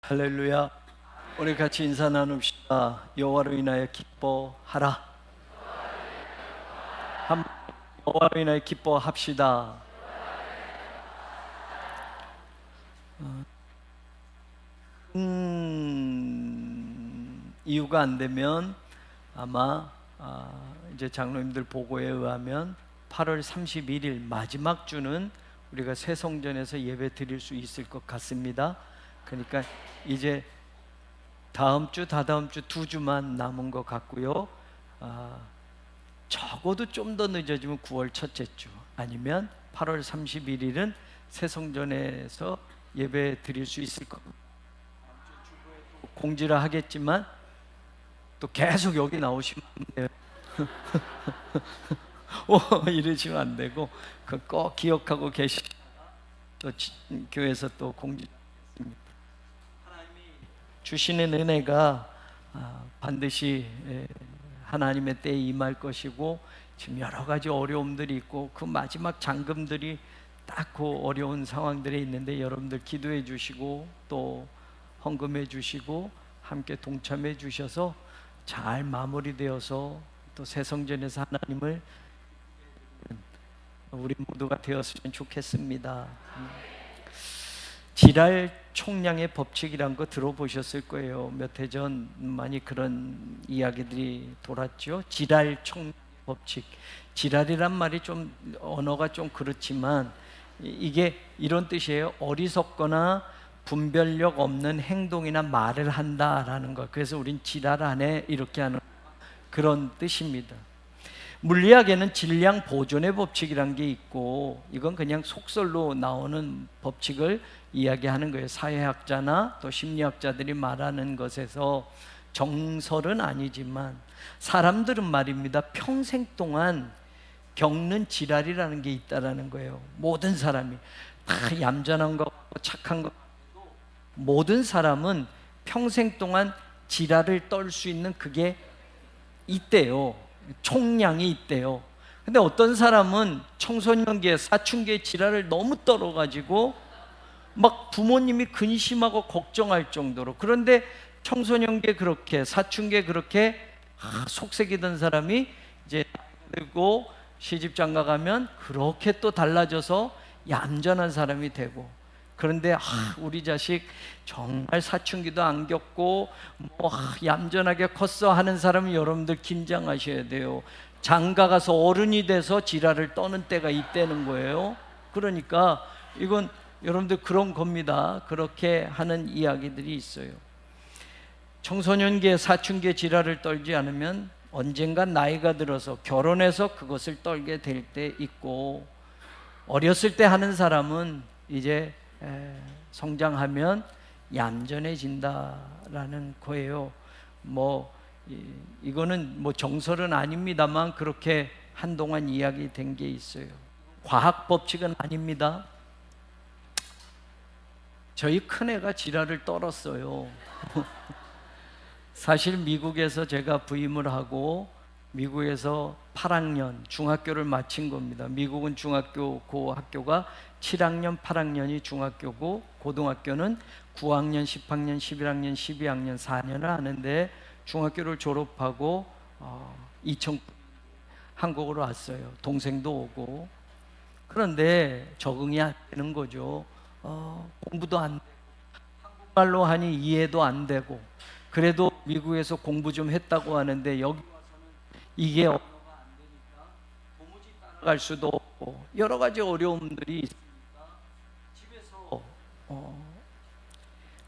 할렐루야. 우리 같이 인사 나눕시다. 여호와로 인하여 기뻐하라. 여호와로 인하여 기뻐합시다. 이유가 안 되면 아마 이제 장로님들 보고에 의하면 8월 31일 마지막 주는 우리가 새성전에서 예배 드릴 수 있을 것 같습니다. 그러니까 이제 다음 주, 다다음 주 2주만 남은 것 같고요. 적어도 좀 더 늦어지면 9월 첫째 주 아니면 8월 31일은 새성전에서 예배 드릴 수 있을 것 같아요. 공지를 하겠지만 또 계속 여기 나오시면 안 돼요. 이러시면 안 되고 꼭 기억하고 계시고 또 교회에서 또 공지 하나님이 주시는 은혜가 반드시 하나님의 때에 임할 것이고, 지금 여러 가지 어려움들이 있고 그 마지막 잠금들이 딱 그 어려운 상황들에 있는데 여러분들 기도해 주시고 또 헌금해 주시고 함께 동참해 주셔서 잘 마무리되어서 또 새성전에서 하나님을 우리 모두가 되었으면 좋겠습니다. 지랄 총량의 법칙이란 거 들어보셨을 거예요. 몇 해 전 많이 그런 이야기들이 돌았죠. 지랄 총량의 법칙. 지랄이란 말이 좀 언어가 좀 그렇지만 이게 이런 뜻이에요. 어리석거나 분별력 없는 행동이나 말을 한다라는 거. 그래서 우린 지랄하네 이렇게 하는 그런 뜻입니다. 물리학에는 질량 보존의 법칙이란 게 있고, 이건 그냥 속설로 나오는 법칙을 이야기하는 거예요. 사회학자나 또 심리학자들이 말하는 것에서 정설은 아니지만 사람들은 말입니다, 평생 동안 겪는 지랄이라는 게 있다라는 거예요. 모든 사람이 다 얌전한 거 착한 거, 모든 사람은 평생 동안 지랄을 떨 수 있는 그게 있대요. 총량이 있대요. 근데 어떤 사람은 청소년기에 사춘기에 지랄을 너무 떨어가지고 막 부모님이 근심하고 걱정할 정도로, 그런데 청소년기에 그렇게 사춘기에 그렇게 속색이던 사람이 이제 그리고 시집 장가 가면 그렇게 또 달라져서 얌전한 사람이 되고, 그런데 우리 자식 정말 사춘기도 안 겪고 얌전하게 컸어 하는 사람은 여러분들 긴장하셔야 돼요. 장가 가서 어른이 돼서 지랄을 떠는 때가 있다는 거예요. 그러니까 이건 여러분들 그런 겁니다. 그렇게 하는 이야기들이 있어요. 청소년기에 사춘기에 지랄을 떨지 않으면 언젠간 나이가 들어서 결혼해서 그것을 떨게 될 때 있고, 어렸을 때 하는 사람은 이제 성장하면 얌전해진다라는 거예요. 이거는 정설은 아닙니다만 그렇게 한동안 이야기된 게 있어요. 과학 법칙은 아닙니다. 저희 큰애가 지랄을 떨었어요. 사실 미국에서 제가 부임을 하고 미국에서 8학년 중학교를 마친 겁니다. 미국은 중학교 고학교가 7학년, 8학년이 중학교고 고등학교는 9학년, 10학년, 11학년, 12학년 4년을 하는데, 중학교를 졸업하고 2000 한국으로 왔어요. 동생도 오고. 그런데 적응이 안 되는 거죠. 공부도 안 되고 한국말로 하니 이해도 안 되고, 그래도 미국에서 공부 좀 했다고 하는데 여기 와서는 이게 언어가 안 되니까 도무지 따라갈 수도 없고 여러 가지 어려움들이 있으니까 집에서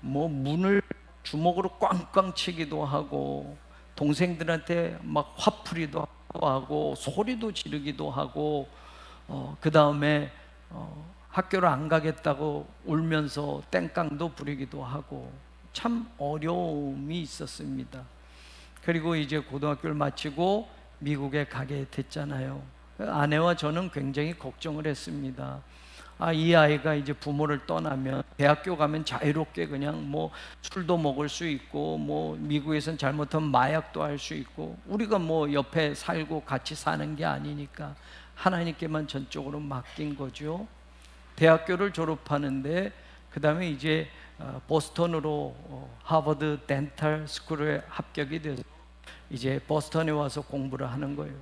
문을 주먹으로 꽝꽝 치기도 하고 동생들한테 막 화풀이도 하고 소리도 지르기도 하고 그 다음에 학교를 안 가겠다고 울면서 땡깡도 부리기도 하고 참 어려움이 있었습니다. 그리고 이제 고등학교를 마치고 미국에 가게 됐잖아요. 아내와 저는 굉장히 걱정을 했습니다. 이 아이가 이제 부모를 떠나면 대학교 가면 자유롭게 그냥 술도 먹을 수 있고 미국에선 잘못하면 마약도 할 수 있고, 우리가 옆에 살고 같이 사는 게 아니니까 하나님께만 전적으로 맡긴 거죠. 대학교를 졸업하는데 그 다음에 이제 보스턴으로 하버드 덴탈 스쿨에 합격이 돼서 이제 보스턴에 와서 공부를 하는 거예요.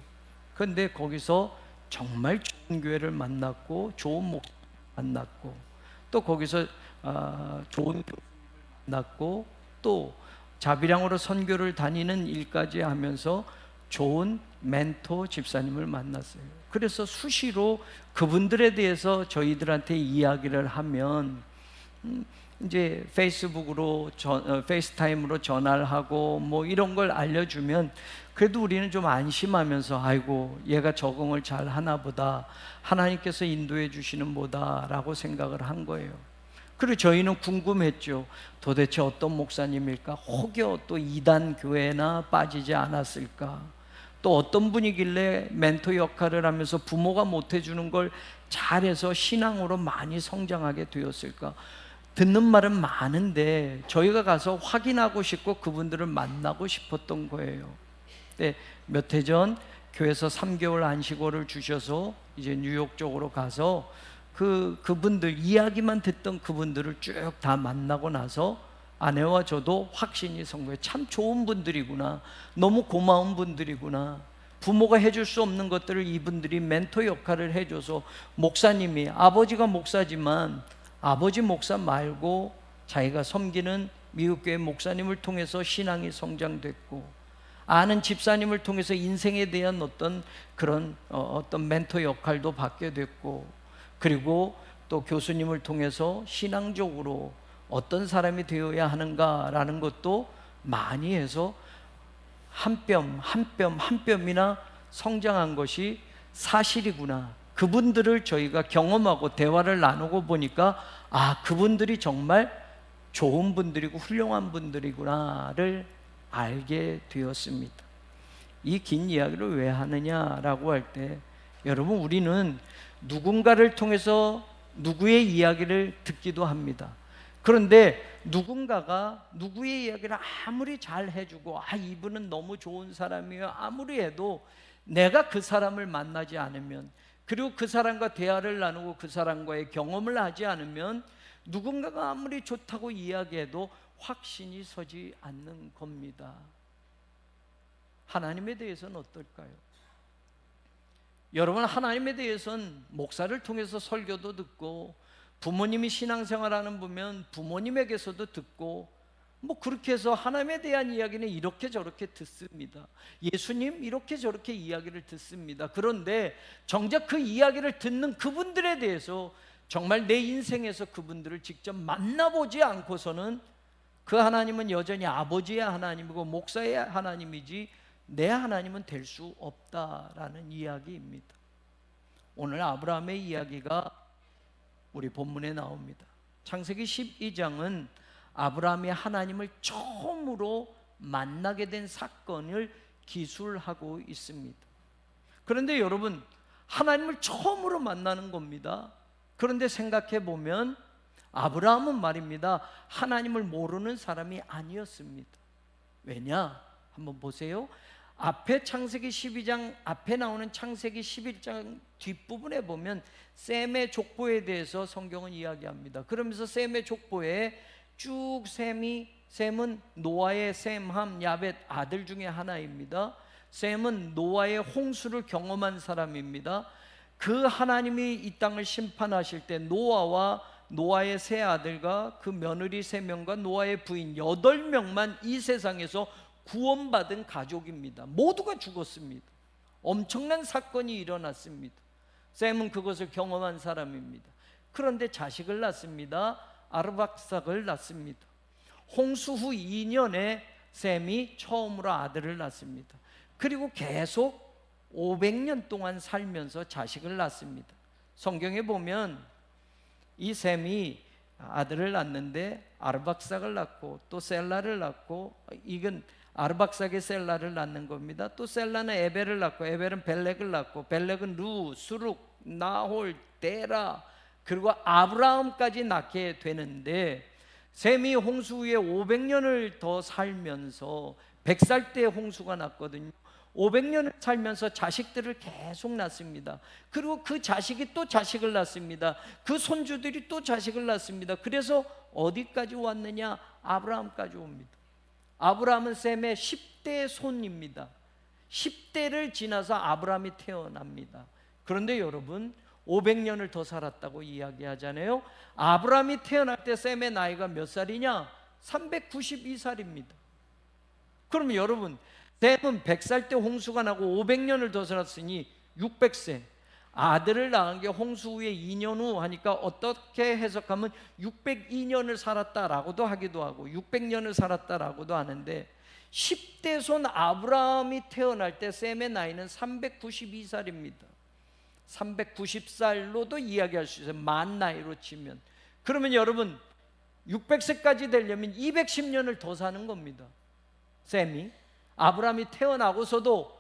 그런데 거기서 정말 좋은 교회를 만났고 좋은 목사를 만났고 또 거기서 좋은 교회를 만났고 또 자비량으로 선교를 다니는 일까지 하면서 좋은 멘토 집사님을 만났어요. 그래서 수시로 그분들에 대해서 저희들한테 이야기를 하면 이제 페이스북으로 페이스타임으로 전화를 하고 뭐 이런 걸 알려주면 그래도 우리는 좀 안심하면서 아이고 얘가 적응을 잘 하나 보다, 하나님께서 인도해 주시는 보다라고 생각을 한 거예요. 그리고 저희는 궁금했죠. 도대체 어떤 목사님일까? 혹여 또 이단 교회나 빠지지 않았을까? 또 어떤 분이길래 멘토 역할을 하면서 부모가 못 해주는 걸 잘해서 신앙으로 많이 성장하게 되었을까? 듣는 말은 많은데 저희가 가서 확인하고 싶고 그분들을 만나고 싶었던 거예요. 몇 해 전 교회에서 3개월 안식월을 주셔서 이제 뉴욕 쪽으로 가서 그분들 이야기만 듣던 그분들을 쭉 다 만나고 나서 아내와 저도 확신이 선 거예요. 참 좋은 분들이구나, 너무 고마운 분들이구나. 부모가 해줄 수 없는 것들을 이분들이 멘토 역할을 해줘서 목사님이, 아버지가 목사지만 아버지 목사 말고 자기가 섬기는 미국교회 목사님을 통해서 신앙이 성장됐고, 아는 집사님을 통해서 인생에 대한 어떤 멘토 역할도 받게 됐고, 그리고 또 교수님을 통해서 신앙적으로 어떤 사람이 되어야 하는가라는 것도 많이 해서 한 뼘이나 성장한 것이 사실이구나. 그분들을 저희가 경험하고 대화를 나누고 보니까 그분들이 정말 좋은 분들이고 훌륭한 분들이구나를 알게 되었습니다. 이 긴 이야기를 왜 하느냐라고 할 때, 여러분, 우리는 누군가를 통해서 누구의 이야기를 듣기도 합니다. 그런데 누군가가 누구의 이야기를 아무리 잘 해주고 이분은 너무 좋은 사람이에요 아무리 해도 내가 그 사람을 만나지 않으면, 그리고 그 사람과 대화를 나누고 그 사람과의 경험을 하지 않으면 누군가가 아무리 좋다고 이야기해도 확신이 서지 않는 겁니다. 하나님에 대해서는 어떨까요? 여러분, 하나님에 대해서는 목사를 통해서 설교도 듣고, 부모님이 신앙생활하는 보면 부모님에게서도 듣고, 뭐 그렇게 해서 하나님에 대한 이야기는 이렇게 저렇게 듣습니다. 예수님 이렇게 저렇게 이야기를 듣습니다. 그런데 정작 그 이야기를 듣는 그분들에 대해서 정말 내 인생에서 그분들을 직접 만나보지 않고서는 그 하나님은 여전히 아버지의 하나님이고 목사의 하나님이지 내 하나님은 될 수 없다라는 이야기입니다. 오늘 아브라함의 이야기가 우리 본문에 나옵니다. 창세기 12장은 아브라함이 하나님을 처음으로 만나게 된 사건을 기술하고 있습니다. 그런데 여러분, 하나님을 처음으로 만나는 겁니다. 그런데 생각해 보면 아브라함은 말입니다, 하나님을 모르는 사람이 아니었습니다. 왜냐? 한번 보세요. 앞에 창세기 12장 앞에 나오는 창세기 11장 뒷부분에 보면 셈의 족보에 대해서 성경은 이야기합니다. 그러면서 셈의 족보에 쭉 셈은 노아의 셈, 함, 야벳 아들 중에 하나입니다. 셈은 노아의 홍수를 경험한 사람입니다. 그 하나님이 이 땅을 심판하실 때 노아와 노아의 세 아들과 그 며느리 3명과 노아의 부인 8명만 이 세상에서 구원받은 가족입니다. 모두가 죽었습니다. 엄청난 사건이 일어났습니다. 셈은 그것을 경험한 사람입니다. 그런데 자식을 낳습니다. 아르박삭을 낳습니다. 홍수 후 2년에 셈이 처음으로 아들을 낳습니다. 그리고 계속 500년 동안 살면서 자식을 낳습니다. 성경에 보면 이 셈이 아들을 낳는데 아르박삭을 낳고 또 셀라를 낳고, 이건 아르박삭의 셀라를 낳는 겁니다. 또 셀라는 에벨을 낳고, 에벨은 벨렉을 낳고, 벨렉은 루, 수룩, 나홀, 데라, 그리고 아브라함까지 낳게 되는데, 셈이 홍수 후에 500년을 더 살면서 100살 때 홍수가 났거든요. 500년을 살면서 자식들을 계속 낳습니다. 그리고 그 자식이 또 자식을 낳습니다. 그 손주들이 또 자식을 낳습니다. 그래서 어디까지 왔느냐? 아브라함까지 옵니다. 아브라함은 셈의 10대 손입니다. 10대를 지나서 아브라함이 태어납니다. 그런데 여러분, 500년을 더 살았다고 이야기하잖아요. 아브라함이 태어날 때 셈의 나이가 몇 살이냐? 392살입니다. 그러면 여러분, 셈은 100살 때 홍수가 나고 500년을 더 살았으니 600세. 아들을 낳은 게 홍수 후에 2년 후 하니까 어떻게 해석하면 602년을 살았다라고도 하기도 하고 600년을 살았다라고도 하는데, 10대 손 아브라함이 태어날 때 셈의 나이는 392살입니다. 390살로도 이야기할 수 있어요. 만 나이로 치면. 그러면 여러분, 600세까지 되려면 210년을 더 사는 겁니다. 셈이. 아브라함이 태어나고서도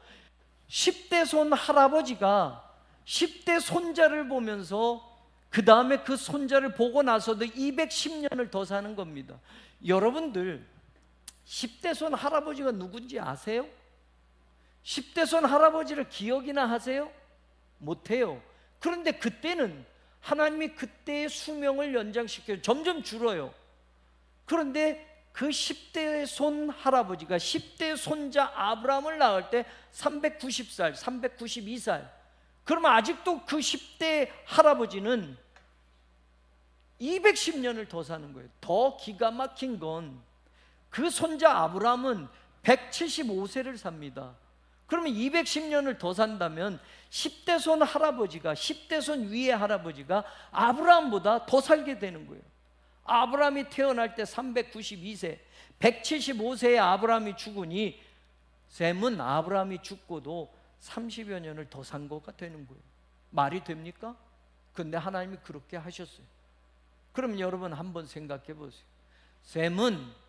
10대 손 할아버지가 10대 손자를 보면서 그 다음에 그 손자를 보고 나서도 210년을 더 사는 겁니다. 여러분들 10대 손 할아버지가 누군지 아세요? 10대 손 할아버지를 기억이나 하세요? 못해요. 그런데 그때는 하나님이 그때의 수명을 연장시켜요. 점점 줄어요. 그런데 그 10대 손 할아버지가 10대 손자 아브라함을 낳을 때 390살, 392살. 그러면 아직도 그 10대 할아버지는 210년을 더 사는 거예요. 더 기가 막힌 건 그 손자 아브라함은 175세를 삽니다. 그러면 210년을 더 산다면 10대 손 할아버지가, 10대 손 위의 할아버지가 아브라함보다 더 살게 되는 거예요. 아브라함이 태어날 때 392세, 175세에 아브라함이 죽으니 셈은 아브라함이 죽고도 30여 년을 더 산 거가 되는 거예요. 말이 됩니까? 근데 하나님이 그렇게 하셨어요. 그럼 여러분 한번 생각해 보세요. 셈은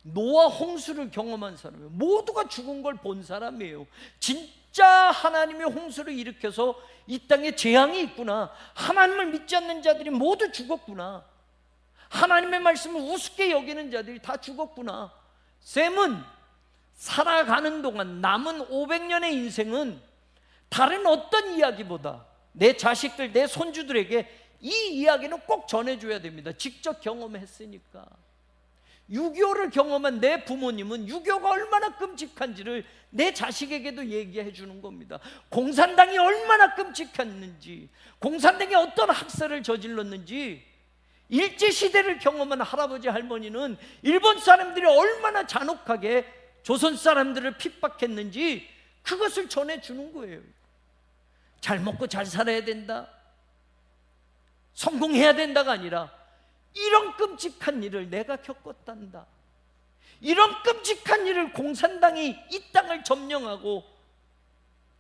노아 홍수를 경험한 사람이에요. 모두가 죽은 걸 본 사람이에요. 진짜 하나님의 홍수를 일으켜서 이 땅에 재앙이 있구나, 하나님을 믿지 않는 자들이 모두 죽었구나, 하나님의 말씀을 우습게 여기는 자들이 다 죽었구나. 셈은 살아가는 동안 남은 500년의 인생은 다른 어떤 이야기보다 내 자식들, 내 손주들에게 이 이야기는 꼭 전해줘야 됩니다. 직접 경험했으니까. 6.25를 경험한 내 부모님은 6.25가 얼마나 끔찍한지를 내 자식에게도 얘기해 주는 겁니다. 공산당이 얼마나 끔찍했는지, 공산당이 어떤 학살을 저질렀는지, 일제시대를 경험한 할아버지 할머니는 일본 사람들이 얼마나 잔혹하게 조선 사람들을 핍박했는지 그것을 전해주는 거예요. 잘 먹고 잘 살아야 된다, 성공해야 된다가 아니라 이런 끔찍한 일을 내가 겪었단다, 이런 끔찍한 일을 공산당이 이 땅을 점령하고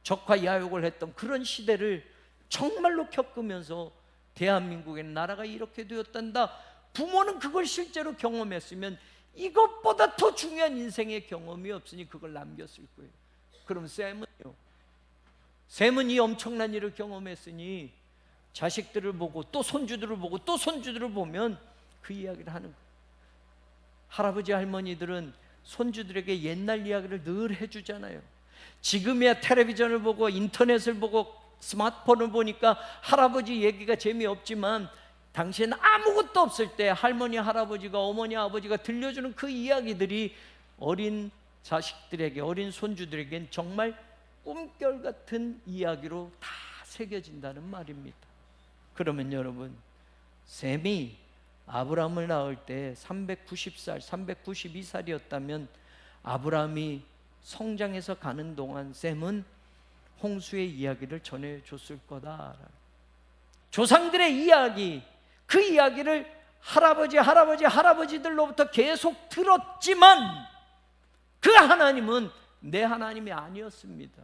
적화야욕을 했던 그런 시대를 정말로 겪으면서 대한민국의 나라가 이렇게 되었단다. 부모는 그걸 실제로 경험했으면 이것보다 더 중요한 인생의 경험이 없으니 그걸 남겼을 거예요. 그럼 셈은 이 엄청난 일을 경험했으니 자식들을 보고 또 손주들을 보고 또 손주들을 보면 그 이야기를 하는 거예요. 할아버지 할머니들은 손주들에게 옛날 이야기를 늘 해주잖아요. 지금이야 텔레비전을 보고 인터넷을 보고 스마트폰을 보니까 할아버지 얘기가 재미없지만 당시에는 아무것도 없을 때 할머니 할아버지가, 어머니 아버지가 들려주는 그 이야기들이 어린 자식들에게, 어린 손주들에겐 정말 꿈결 같은 이야기로 다 새겨진다는 말입니다. 그러면 여러분, 셈이 아브라함을 낳을 때 390살, 392살이었다면 아브라함이 성장해서 가는 동안 셈은 홍수의 이야기를 전해줬을 거다. 조상들의 이야기, 그 이야기를 할아버지들로부터 계속 들었지만 그 하나님은 내 하나님이 아니었습니다.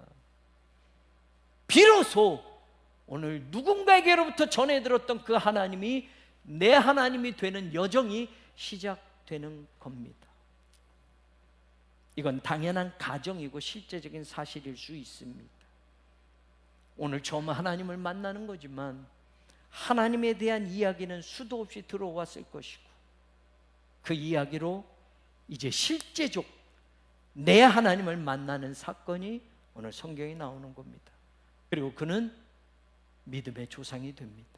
비로소 오늘 누군가에게로부터 전해 들었던 그 하나님이 내 하나님이 되는 여정이 시작되는 겁니다. 이건 당연한 가정이고 실제적인 사실일 수 있습니다. 오늘 처음 하나님을 만나는 거지만 하나님에 대한 이야기는 수도 없이 들어왔을 것이고 그 이야기로 이제 실제적 내 하나님을 만나는 사건이 오늘 성경이 나오는 겁니다. 그리고 그는 믿음의 조상이 됩니다.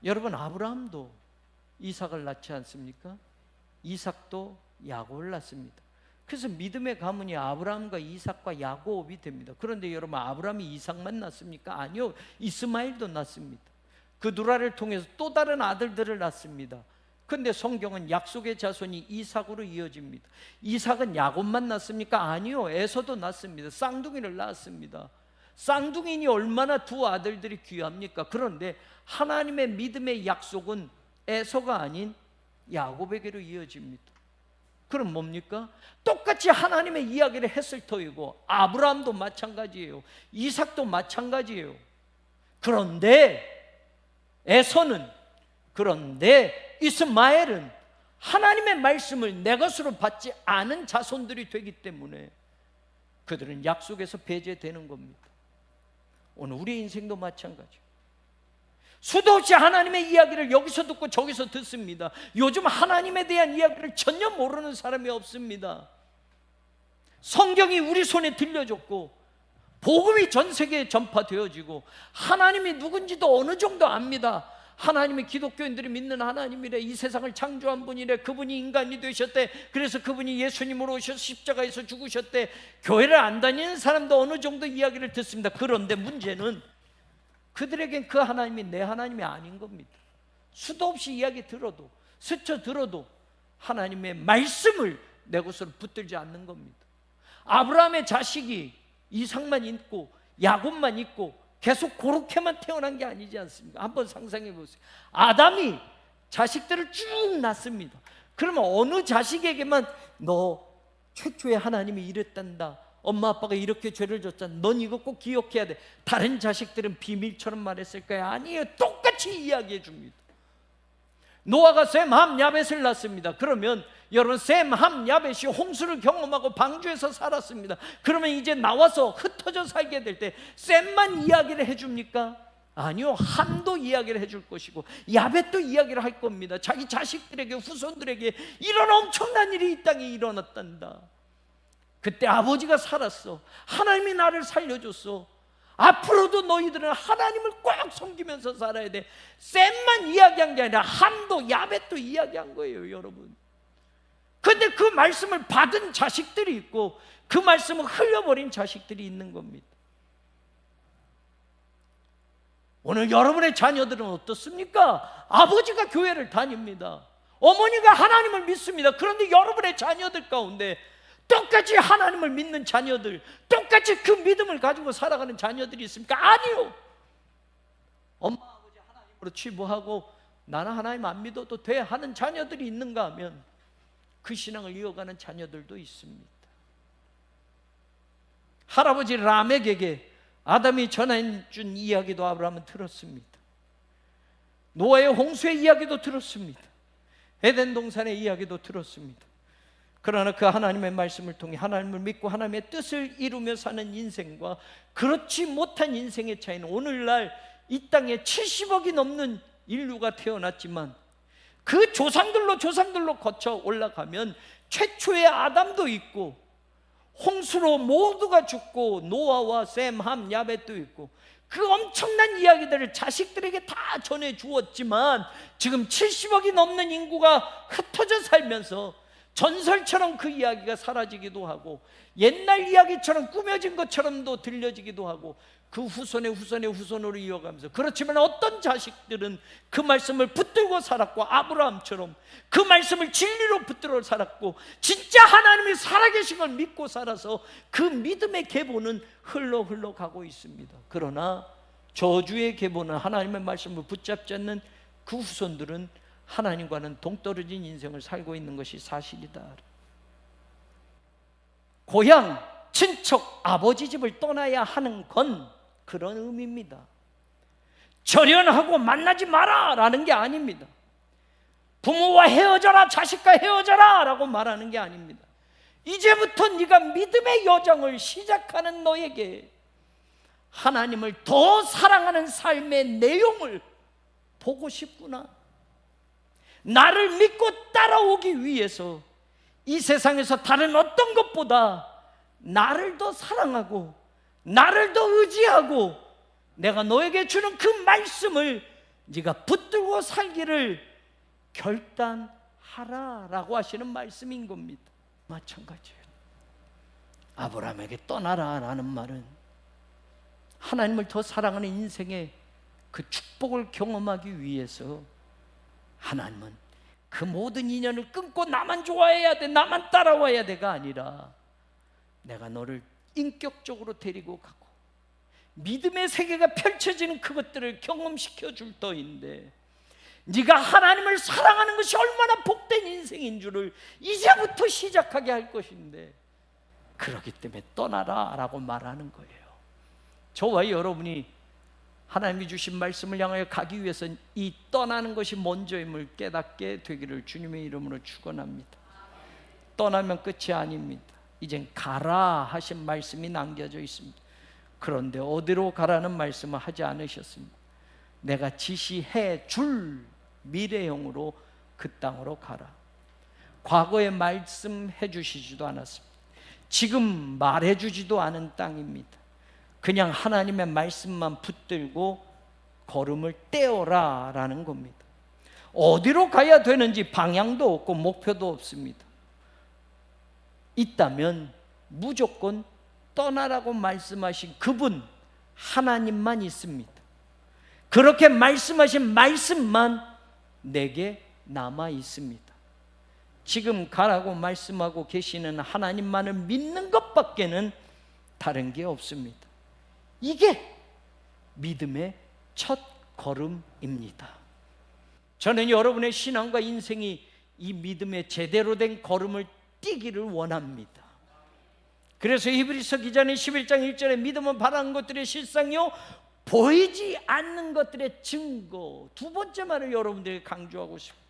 여러분, 아브라함도 이삭을 낳지 않습니까? 이삭도 야곱을 낳습니다. 그래서 믿음의 가문이 아브라함과 이삭과 야곱이 됩니다. 그런데 여러분, 아브라함이 이삭만 낳습니까? 아니요, 이스마엘도 낳습니다. 그 누라를 통해서 또 다른 아들들을 낳습니다. 그런데 성경은 약속의 자손이 이삭으로 이어집니다. 이삭은 야곱만 낳습니까? 아니요, 에서도 낳습니다. 쌍둥이를 낳았습니다. 쌍둥이니 얼마나 두 아들들이 귀합니까? 그런데 하나님의 믿음의 약속은 에서가 아닌 야곱에게로 이어집니다. 그럼 뭡니까? 똑같이 하나님의 이야기를 했을 터이고, 아브라함도 마찬가지예요. 이삭도 마찬가지예요. 그런데 에서는, 그런데 이스마엘은 하나님의 말씀을 내 것으로 받지 않은 자손들이 되기 때문에 그들은 약속에서 배제되는 겁니다. 오늘 우리의 인생도 마찬가지예요. 수도 없이 하나님의 이야기를 여기서 듣고 저기서 듣습니다. 요즘 하나님에 대한 이야기를 전혀 모르는 사람이 없습니다. 성경이 우리 손에 들려줬고 복음이 전 세계에 전파되어지고 하나님이 누군지도 어느 정도 압니다. 하나님이 기독교인들이 믿는 하나님이래, 이 세상을 창조한 분이래, 그분이 인간이 되셨대, 그래서 그분이 예수님으로 오셔서 십자가에서 죽으셨대. 교회를 안 다니는 사람도 어느 정도 이야기를 듣습니다. 그런데 문제는 그들에겐 그 하나님이 내 하나님이 아닌 겁니다. 수도 없이 이야기 들어도, 스쳐 들어도 하나님의 말씀을 내 것으로 붙들지 않는 겁니다. 아브라함의 자식이 이삭만 있고 야곱만 있고 계속 그렇게만 태어난 게 아니지 않습니까? 한번 상상해 보세요. 아담이 자식들을 쭉 낳습니다. 그러면 어느 자식에게만 너 최초의 하나님이 이랬단다, 엄마 아빠가 이렇게 죄를 졌잖아, 넌 이거 꼭 기억해야 돼. 다른 자식들은 비밀처럼 말했을까요? 아니에요. 똑같이 이야기해 줍니다. 노아가 셈, 함, 야벳을 낳습니다. 그러면 여러분, 셈, 함, 야벳이 홍수를 경험하고 방주에서 살았습니다. 그러면 이제 나와서 흩어져 살게 될 때 셈만 이야기를 해줍니까? 아니요, 함도 이야기를 해줄 것이고 야벳도 이야기를 할 겁니다. 자기 자식들에게, 후손들에게 이런 엄청난 일이 이 땅에 일어났단다. 그때 아버지가 살았어. 하나님이 나를 살려줬어. 앞으로도 너희들은 하나님을 꼭 섬기면서 살아야 돼. 셈만 이야기한 게 아니라 함도 야벳도 이야기한 거예요, 여러분. 근데 그 말씀을 받은 자식들이 있고 그 말씀을 흘려버린 자식들이 있는 겁니다. 오늘 여러분의 자녀들은 어떻습니까? 아버지가 교회를 다닙니다. 어머니가 하나님을 믿습니다. 그런데 여러분의 자녀들 가운데 똑같이 하나님을 믿는 자녀들, 똑같이 그 믿음을 가지고 살아가는 자녀들이 있습니까? 아니요. 엄마 아버지 하나님으로 취부하고 나는 하나님 안 믿어도 돼 하는 자녀들이 있는가 하면 그 신앙을 이어가는 자녀들도 있습니다. 할아버지 라멕에게 아담이 전해준 이야기도 아브라함은 들었습니다. 노아의 홍수의 이야기도 들었습니다. 에덴 동산의 이야기도 들었습니다. 그러나 그 하나님의 말씀을 통해 하나님을 믿고 하나님의 뜻을 이루며 사는 인생과 그렇지 못한 인생의 차이는, 오늘날 이 땅에 70억이 넘는 인류가 태어났지만 그 조상들로 거쳐 올라가면 최초의 아담도 있고 홍수로 모두가 죽고 노아와 셈, 함, 야벳도 있고 그 엄청난 이야기들을 자식들에게 다 전해 주었지만 지금 70억이 넘는 인구가 흩어져 살면서 전설처럼 그 이야기가 사라지기도 하고 옛날 이야기처럼 꾸며진 것처럼도 들려지기도 하고 그 후손의 후손으로 이어가면서, 그렇지만 어떤 자식들은 그 말씀을 붙들고 살았고 아브라함처럼 그 말씀을 진리로 붙들어 살았고 진짜 하나님이 살아계신 걸 믿고 살아서 그 믿음의 계보는 흘러가고 있습니다. 그러나 저주의 계보는 하나님의 말씀을 붙잡지 않는 그 후손들은 하나님과는 동떨어진 인생을 살고 있는 것이 사실이다. 고향, 친척, 아버지 집을 떠나야 하는 건 그런 의미입니다. 절연하고 만나지 마라 라는 게 아닙니다. 부모와 헤어져라, 자식과 헤어져라 라고 말하는 게 아닙니다. 이제부터 네가 믿음의 여정을 시작하는 너에게 하나님을 더 사랑하는 삶의 내용을 보고 싶구나. 나를 믿고 따라오기 위해서 이 세상에서 다른 어떤 것보다 나를 더 사랑하고 나를 더 의지하고 내가 너에게 주는 그 말씀을 네가 붙들고 살기를 결단하라라고 하시는 말씀인 겁니다. 마찬가지예요. 아브라함에게 떠나라라는 말은 하나님을 더 사랑하는 인생의 그 축복을 경험하기 위해서 하나님은 그 모든 인연을 끊고 나만 좋아해야 돼, 나만 따라와야 돼가 아니라 내가 너를 인격적으로 데리고 가고 믿음의 세계가 펼쳐지는 그것들을 경험시켜 줄 터인데, 네가 하나님을 사랑하는 것이 얼마나 복된 인생인 줄을 이제부터 시작하게 할 것인데, 그렇기 때문에 떠나라 라고 말하는 거예요. 저와 여러분이 하나님이 주신 말씀을 향하여 가기 위해서는 이 떠나는 것이 먼저임을 깨닫게 되기를 주님의 이름으로 축원합니다. 떠나면 끝이 아닙니다. 이젠 가라 하신 말씀이 남겨져 있습니다. 그런데 어디로 가라는 말씀을 하지 않으셨습니다. 내가 지시해 줄 미래형으로 그 땅으로 가라. 과거에 말씀해 주시지도 않았습니다. 지금 말해 주지도 않은 땅입니다. 그냥 하나님의 말씀만 붙들고 걸음을 떼어라 라는 겁니다. 어디로 가야 되는지 방향도 없고 목표도 없습니다. 있다면 무조건 떠나라고 말씀하신 그분 하나님만 있습니다. 그렇게 말씀하신 말씀만 내게 남아 있습니다. 지금 가라고 말씀하고 계시는 하나님만을 믿는 것밖에는 다른 게 없습니다. 이게 믿음의 첫 걸음입니다. 저는 여러분의 신앙과 인생이 이 믿음의 제대로 된 걸음을 뛰기를 원합니다. 그래서 히브리서 기자는 11장 1절에 믿음은 바라는 것들의 실상이요 보이지 않는 것들의 증거, 두 번째 말을 여러분들에게 강조하고 싶습니다.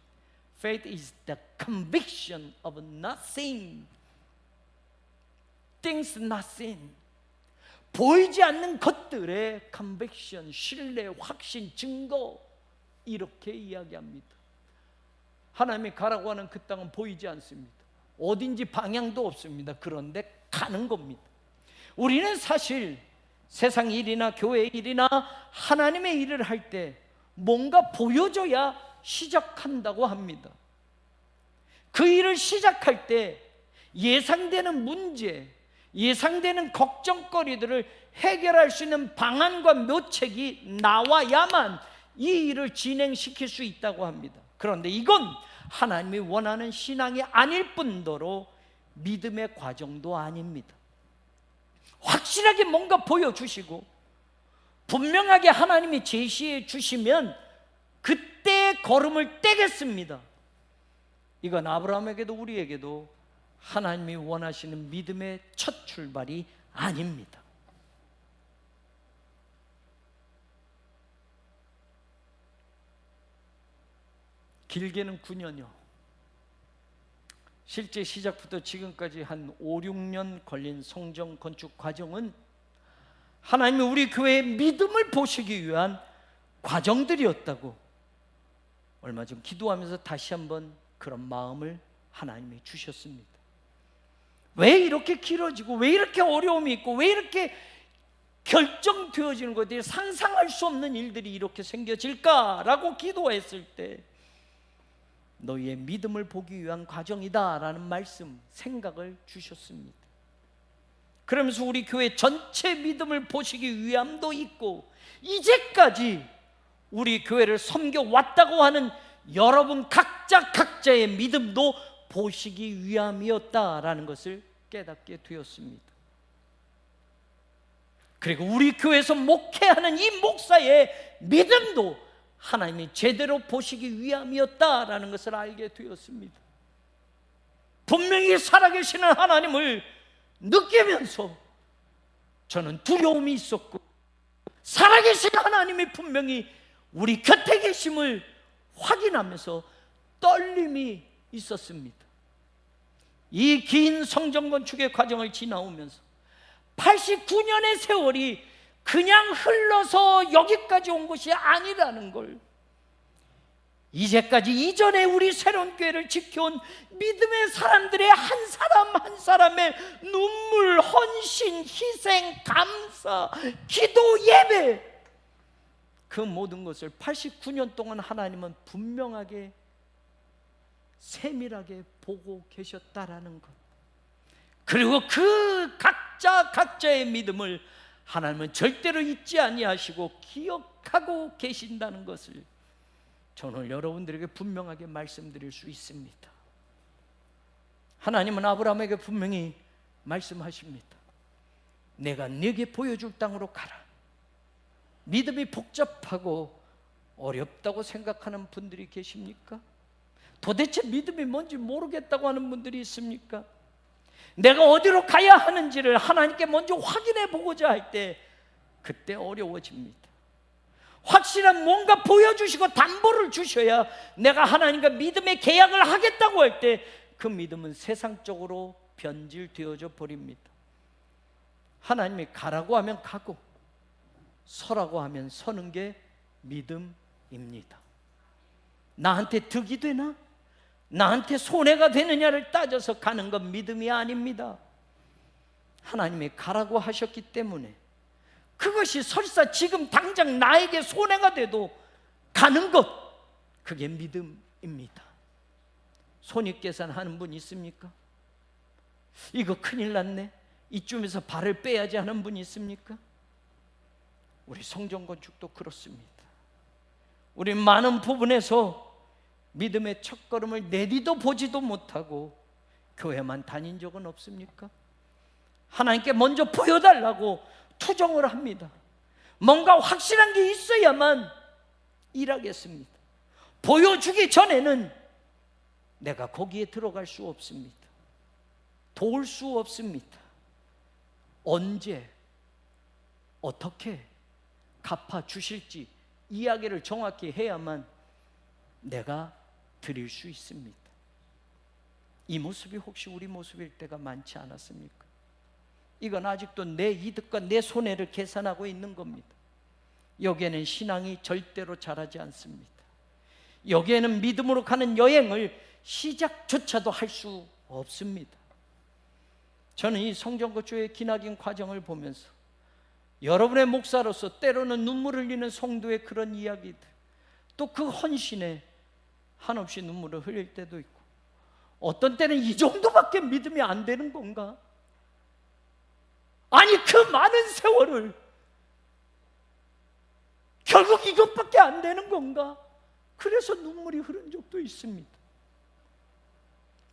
Faith is the conviction of nothing, things not seen. 보이지 않는 것들의 conviction, 신뢰, 확신, 증거, 이렇게 이야기합니다. 하나님이 가라고 하는 그 땅은 보이지 않습니다. 어딘지 방향도 없습니다. 그런데 가는 겁니다. 우리는 사실 세상 일이나 교회 일이나 하나님의 일을 할 때 뭔가 보여줘야 시작한다고 합니다. 그 일을 시작할 때 예상되는 문제, 예상되는 걱정거리들을 해결할 수 있는 방안과 묘책이 나와야만 이 일을 진행시킬 수 있다고 합니다. 그런데 이건 하나님이 원하는 신앙이 아닐 뿐더러 믿음의 과정도 아닙니다. 확실하게 뭔가 보여주시고 분명하게 하나님이 제시해 주시면 그때 걸음을 떼겠습니다. 이건 아브라함에게도 우리에게도 하나님이 원하시는 믿음의 첫 출발이 아닙니다. 길게는 9년이요. 실제 시작부터 지금까지 한 5, 6년 걸린 성전 건축 과정은 하나님이 우리 교회의 믿음을 보시기 위한 과정들이었다고 얼마 전 기도하면서 다시 한번 그런 마음을 하나님이 주셨습니다. 왜 이렇게 길어지고 왜 이렇게 어려움이 있고 왜 이렇게 결정되어지는 것들이 상상할 수 없는 일들이 이렇게 생겨질까라고 기도했을 때 너희의 믿음을 보기 위한 과정이다라는 말씀, 생각을 주셨습니다. 그러면서 우리 교회 전체 믿음을 보시기 위함도 있고 이제까지 우리 교회를 섬겨왔다고 하는 여러분 각자의 믿음도 보시기 위함이었다라는 것을 깨닫게 되었습니다. 그리고 우리 교회에서 목회하는 이 목사의 믿음도 하나님이 제대로 보시기 위함이었다라는 것을 알게 되었습니다. 분명히 살아계시는 하나님을 느끼면서 저는 두려움이 있었고 살아계신 하나님이 분명히 우리 곁에 계심을 확인하면서 떨림이 있었습니다. 이 긴 성전 건축의 과정을 지나오면서 89년의 세월이 그냥 흘러서 여기까지 온 것이 아니라는 걸 이제까지 이전에 우리 새로운 교회를 지켜온 믿음의 사람들의 한 사람 한 사람의 눈물, 헌신, 희생, 감사, 기도, 예배, 그 모든 것을 89년 동안 하나님은 분명하게 세밀하게 보고 계셨다라는 것, 그리고 그 각자의 믿음을 하나님은 절대로 잊지 아니하시고 기억하고 계신다는 것을 저는 여러분들에게 분명하게 말씀드릴 수 있습니다. 하나님은 아브라함에게 분명히 말씀하십니다. 내가 네게 보여줄 땅으로 가라. 믿음이 복잡하고 어렵다고 생각하는 분들이 계십니까? 도대체 믿음이 뭔지 모르겠다고 하는 분들이 있습니까? 내가 어디로 가야 하는지를 하나님께 먼저 확인해 보고자 할 때 그때 어려워집니다. 확실한 뭔가 보여주시고 담보를 주셔야 내가 하나님과 믿음의 계약을 하겠다고 할 때 그 믿음은 세상적으로 변질되어져 버립니다. 하나님이 가라고 하면 가고 서라고 하면 서는 게 믿음입니다. 나한테 득이 되나? 나한테 손해가 되느냐를 따져서 가는 건 믿음이 아닙니다. 하나님이 가라고 하셨기 때문에 그것이 설사 지금 당장 나에게 손해가 돼도 가는 것, 그게 믿음입니다. 손익계산 하는 분 있습니까? 이거 큰일 났네, 이쯤에서 발을 빼야지 하는 분 있습니까? 우리 성전건축도 그렇습니다. 우리 많은 부분에서 믿음의 첫걸음을 내디도 보지도 못하고 교회만 다닌 적은 없습니까? 하나님께 먼저 보여달라고 투정을 합니다. 뭔가 확실한 게 있어야만 일하겠습니다. 보여주기 전에는 내가 거기에 들어갈 수 없습니다. 도울 수 없습니다. 언제 어떻게 갚아 주실지 이야기를 정확히 해야만 내가 드릴 수 있습니다. 이 모습이 혹시 우리 모습일 때가 많지 않았습니까? 이건 아직도 내 이득과 내 손해를 계산하고 있는 겁니다. 여기에는 신앙이 절대로 자라지 않습니다. 여기에는 믿음으로 가는 여행을 시작조차도 할 수 없습니다. 저는 이 성전건축의 기나긴 과정을 보면서 여러분의 목사로서 때로는 눈물 흘리는 성도의 그런 이야기들, 또 그 헌신에 한없이 눈물을 흘릴 때도 있고, 어떤 때는 이 정도밖에 믿음이 안 되는 건가? 아니 그 많은 세월을 결국 이것밖에 안 되는 건가? 그래서 눈물이 흐른 적도 있습니다.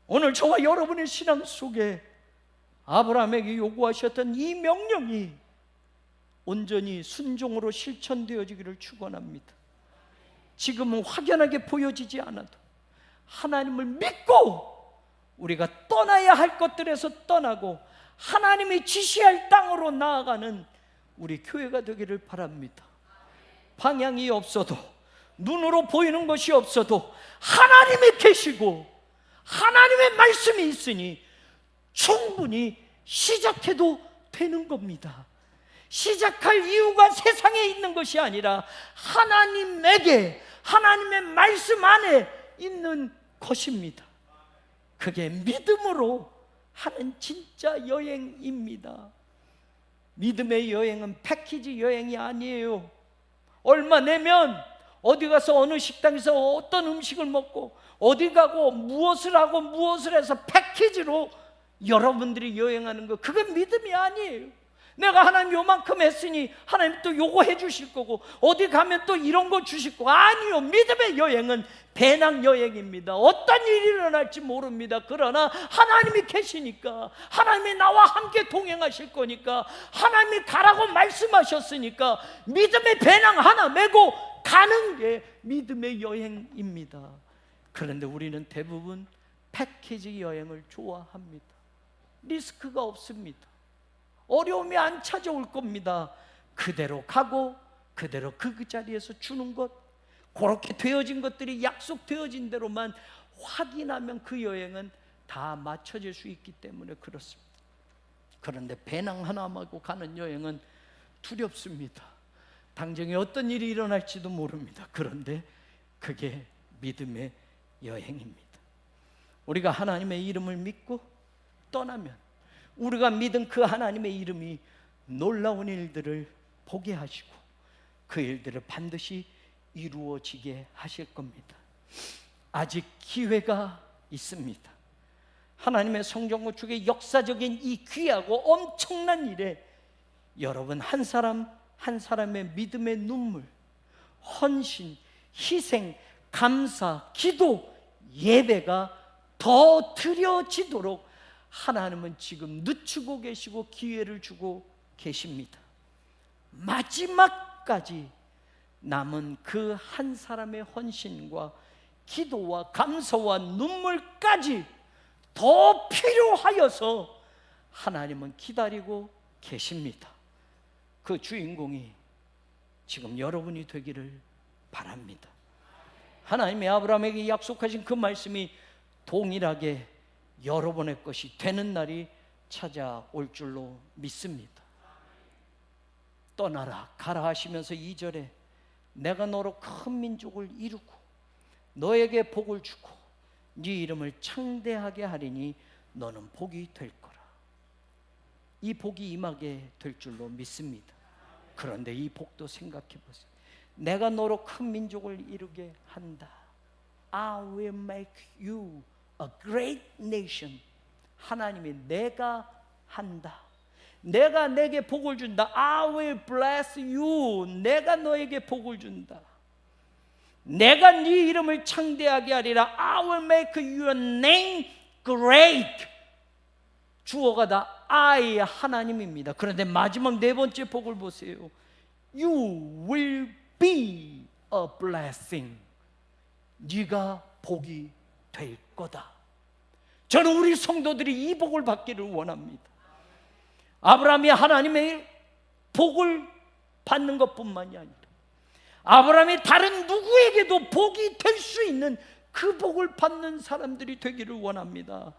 오늘 저와 여러분의 신앙 속에 아브라함에게 요구하셨던 이 명령이 온전히 순종으로 실천되어지기를 축원합니다. 지금은 확연하게 보여지지 않아도 하나님을 믿고 우리가 떠나야 할 것들에서 떠나고 하나님이 지시할 땅으로 나아가는 우리 교회가 되기를 바랍니다. 방향이 없어도, 눈으로 보이는 것이 없어도 하나님이 계시고 하나님의 말씀이 있으니 충분히 시작해도 되는 겁니다. 시작할 이유가 세상에 있는 것이 아니라 하나님에게, 하나님의 말씀 안에 있는 것입니다. 그게 믿음으로 하는 진짜 여행입니다. 믿음의 여행은 패키지 여행이 아니에요. 얼마 내면 어디 가서 어느 식당에서 어떤 음식을 먹고 어디 가고 무엇을 하고 무엇을 해서 패키지로 여러분들이 여행하는 거, 그건 믿음이 아니에요. 내가 하나님 요만큼 했으니 하나님 또 요거 해주실 거고 어디 가면 또 이런 거 주실 거고, 아니요. 믿음의 여행은 배낭 여행입니다. 어떤 일이 일어날지 모릅니다. 그러나 하나님이 계시니까, 하나님이 나와 함께 동행하실 거니까, 하나님이 가라고 말씀하셨으니까 믿음의 배낭 하나 메고 가는 게 믿음의 여행입니다. 그런데 우리는 대부분 패키지 여행을 좋아합니다. 리스크가 없습니다. 어려움이 안 찾아올 겁니다. 그대로 가고 그대로 그 자리에서 주는 것, 그렇게 되어진 것들이 약속되어진 대로만 확인하면 그 여행은 다 맞춰질 수 있기 때문에 그렇습니다. 그런데 배낭 하나 메고 가는 여행은 두렵습니다. 당장에 어떤 일이 일어날지도 모릅니다. 그런데 그게 믿음의 여행입니다. 우리가 하나님의 이름을 믿고 떠나면 우리가 믿은 그 하나님의 이름이 놀라운 일들을 보게 하시고 그 일들을 반드시 이루어지게 하실 겁니다. 아직 기회가 있습니다. 하나님의 성전 건축의 역사적인 이 귀하고 엄청난 일에 여러분 한 사람 한 사람의 믿음의 눈물, 헌신, 희생, 감사, 기도, 예배가 더 드려지도록 하나님은 지금 늦추고 계시고 기회를 주고 계십니다. 마지막까지 남은 그 한 사람의 헌신과 기도와 감사와 눈물까지 더 필요하여서 하나님은 기다리고 계십니다. 그 주인공이 지금 여러분이 되기를 바랍니다. 하나님이 아브라함에게 약속하신 그 말씀이 동일하게 여러분의 것이 되는 날이 찾아올 줄로 믿습니다. 떠나라 가라 하시면서 2절에 내가 너로 큰 민족을 이루고 너에게 복을 주고 네 이름을 창대하게 하리니 너는 복이 될 거라. 이 복이 임하게 될 줄로 믿습니다. 그런데 이 복도 생각해 보세요. 내가 너로 큰 민족을 이루게 한다. I will make you a great nation. 하나님이 내가 한다. 내가 내게 복을 준다. I will bless you. 내가 너에게 복을 준다. 내가 네 이름을 창대하게 하리라. I will make your name great. 주어가 다 I 하나님입니다. 그런데 마지막 네 번째 복을 보세요. You will be a blessing. 네가 복이 될 거다. 저는 우리 성도들이 이 복을 받기를 원합니다. 아브라함이 하나님의 복을 받는 것뿐만이 아니라 아브라함이 다른 누구에게도 복이 될 수 있는 그 복을 받는 사람들이 되기를 원합니다.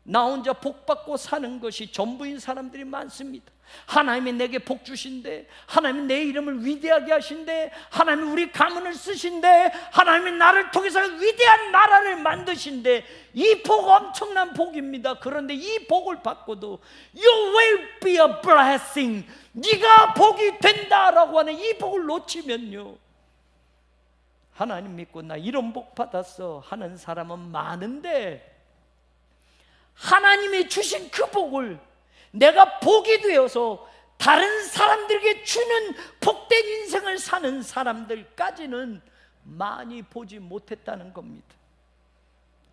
나 혼자 복 받고 사는 것이 전부인 사람들이 많습니다. 하나님이 내게 복 주신대, 하나님이 내 이름을 위대하게 하신대, 하나님이 우리 가문을 쓰신대, 하나님이 나를 통해서 위대한 나라를 만드신대. 이 복 엄청난 복입니다. 그런데 이 복을 받고도 You will be a blessing. 네가 복이 된다라고 하는 이 복을 놓치면요, 하나님 믿고 나 이런 복 받았어 하는 사람은 많은데 하나님이 주신 그 복을 내가 복이 되어서 다른 사람들에게 주는 복된 인생을 사는 사람들까지는 많이 보지 못했다는 겁니다.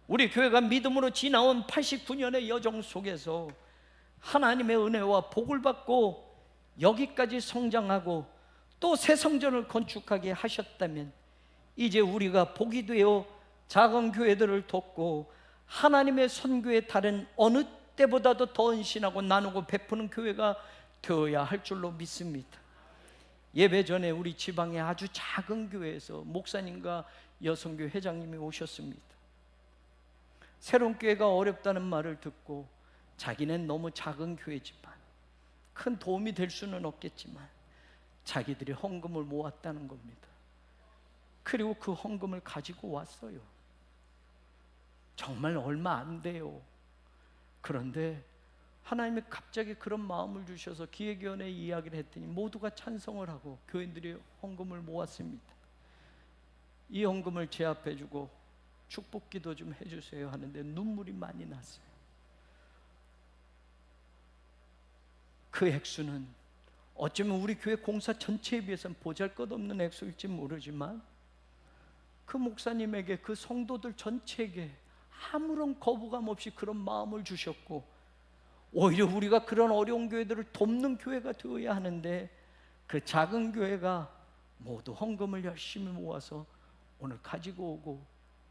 우리 교회가 믿음으로 지나온 89년의 여정 속에서 하나님의 은혜와 복을 받고 여기까지 성장하고 또 새 성전을 건축하게 하셨다면 이제 우리가 복이 되어 작은 교회들을 돕고 하나님의 선교에 다른 어느 때보다도 더 헌신하고 나누고 베푸는 교회가 되어야 할 줄로 믿습니다. 예배 전에 우리 지방의 아주 작은 교회에서 목사님과 여성교 회장님이 오셨습니다. 새로운 교회가 어렵다는 말을 듣고 자기는 너무 작은 교회지만 큰 도움이 될 수는 없겠지만 자기들이 헌금을 모았다는 겁니다. 그리고 그 헌금을 가지고 왔어요. 정말 얼마 안 돼요. 그런데 하나님이 갑자기 그런 마음을 주셔서 기획위원회에 이야기를 했더니 모두가 찬성을 하고 교인들이 헌금을 모았습니다. 이 헌금을 제압해주고 축복기도 좀 해주세요 하는데 눈물이 많이 났어요. 그 액수는 어쩌면 우리 교회 공사 전체에 비해서는 보잘것없는 액수일지 모르지만 그 목사님에게 그 성도들 전체에게 아무런 거부감 없이 그런 마음을 주셨고 오히려 우리가 그런 어려운 교회들을 돕는 교회가 되어야 하는데 그 작은 교회가 모두 헌금을 열심히 모아서 오늘 가지고 오고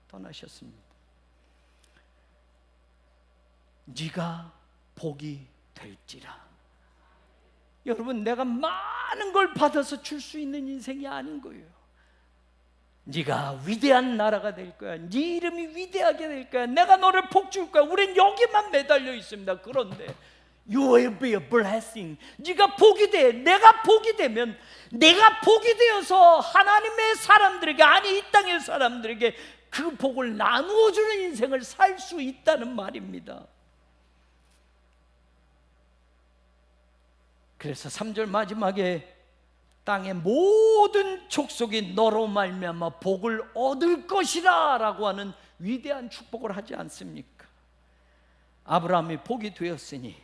떠나셨습니다. 네가 복이 될지라. 여러분, 내가 많은 걸 받아서 줄 수 있는 인생이 아닌 거예요. 네가 위대한 나라가 될 거야. 네 이름이 위대하게 될 거야. 내가 너를 복 줄 거야. 우린 여기만 매달려 있습니다. 그런데 You will be a blessing. 네가 복이 돼. 내가 복이 되면, 내가 복이 되어서 하나님의 사람들에게, 아니 이 땅의 사람들에게 그 복을 나누어주는 인생을 살 수 있다는 말입니다. 그래서 3절 마지막에 땅의 모든 족속이 너로 말미암아 복을 얻을 것이라 라고 하는 위대한 축복을 하지 않습니까? 아브라함이 복이 되었으니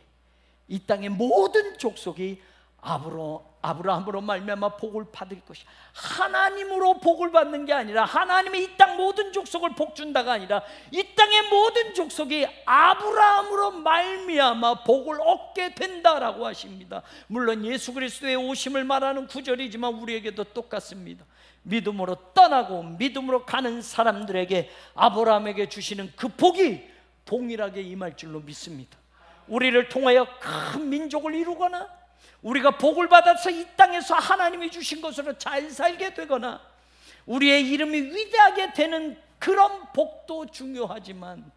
이 땅의 모든 족속이 아브라함으로 말미암아 복을 받을 것이, 하나님으로 복을 받는 게 아니라, 하나님이 이 땅 모든 족속을 복 준다가 아니라, 이 땅의 모든 족속이 아브라함으로 말미암아 복을 얻게 된다라고 하십니다. 물론 예수 그리스도의 오심을 말하는 구절이지만 우리에게도 똑같습니다. 믿음으로 떠나고 믿음으로 가는 사람들에게 아브라함에게 주시는 그 복이 동일하게 임할 줄로 믿습니다. 우리를 통하여 큰 민족을 이루거나, 우리가 복을 받아서 이 땅에서 하나님이 주신 것으로 잘 살게 되거나, 우리의 이름이 위대하게 되는 그런 복도 중요하지만,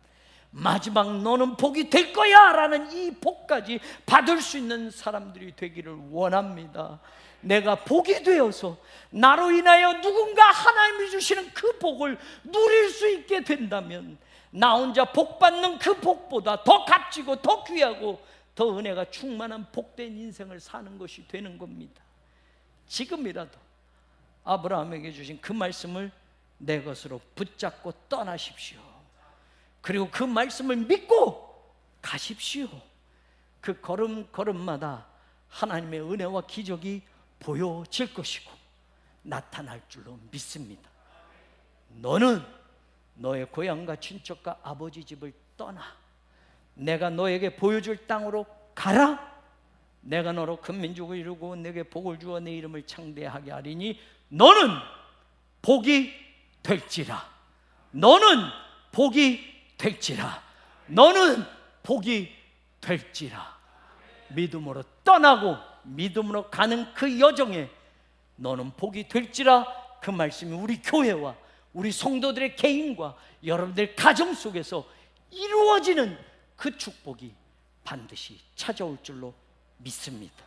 마지막 너는 복이 될 거야 라는 이 복까지 받을 수 있는 사람들이 되기를 원합니다. 내가 복이 되어서 나로 인하여 누군가 하나님이 주시는 그 복을 누릴 수 있게 된다면, 나 혼자 복 받는 그 복보다 더 값지고 더 귀하고 더 은혜가 충만한 복된 인생을 사는 것이 되는 겁니다. 지금이라도 아브라함에게 주신 그 말씀을 내 것으로 붙잡고 떠나십시오. 그리고 그 말씀을 믿고 가십시오. 그 걸음걸음마다 하나님의 은혜와 기적이 보여질 것이고 나타날 줄로 믿습니다. 너는 너의 고향과 친척과 아버지 집을 떠나 내가 너에게 보여줄 땅으로 가라. 내가 너로 큰 민족을 이루고 내게 복을 주어 내 이름을 창대하게 하리니 너는 복이 될지라. 너는 복이 될지라. 너는 복이 될지라. 믿음으로 떠나고 믿음으로 가는 그 여정에 너는 복이 될지라. 그 말씀이 우리 교회와 우리 성도들의 개인과 여러분들 가정 속에서 이루어지는 그 축복이 반드시 찾아올 줄로 믿습니다.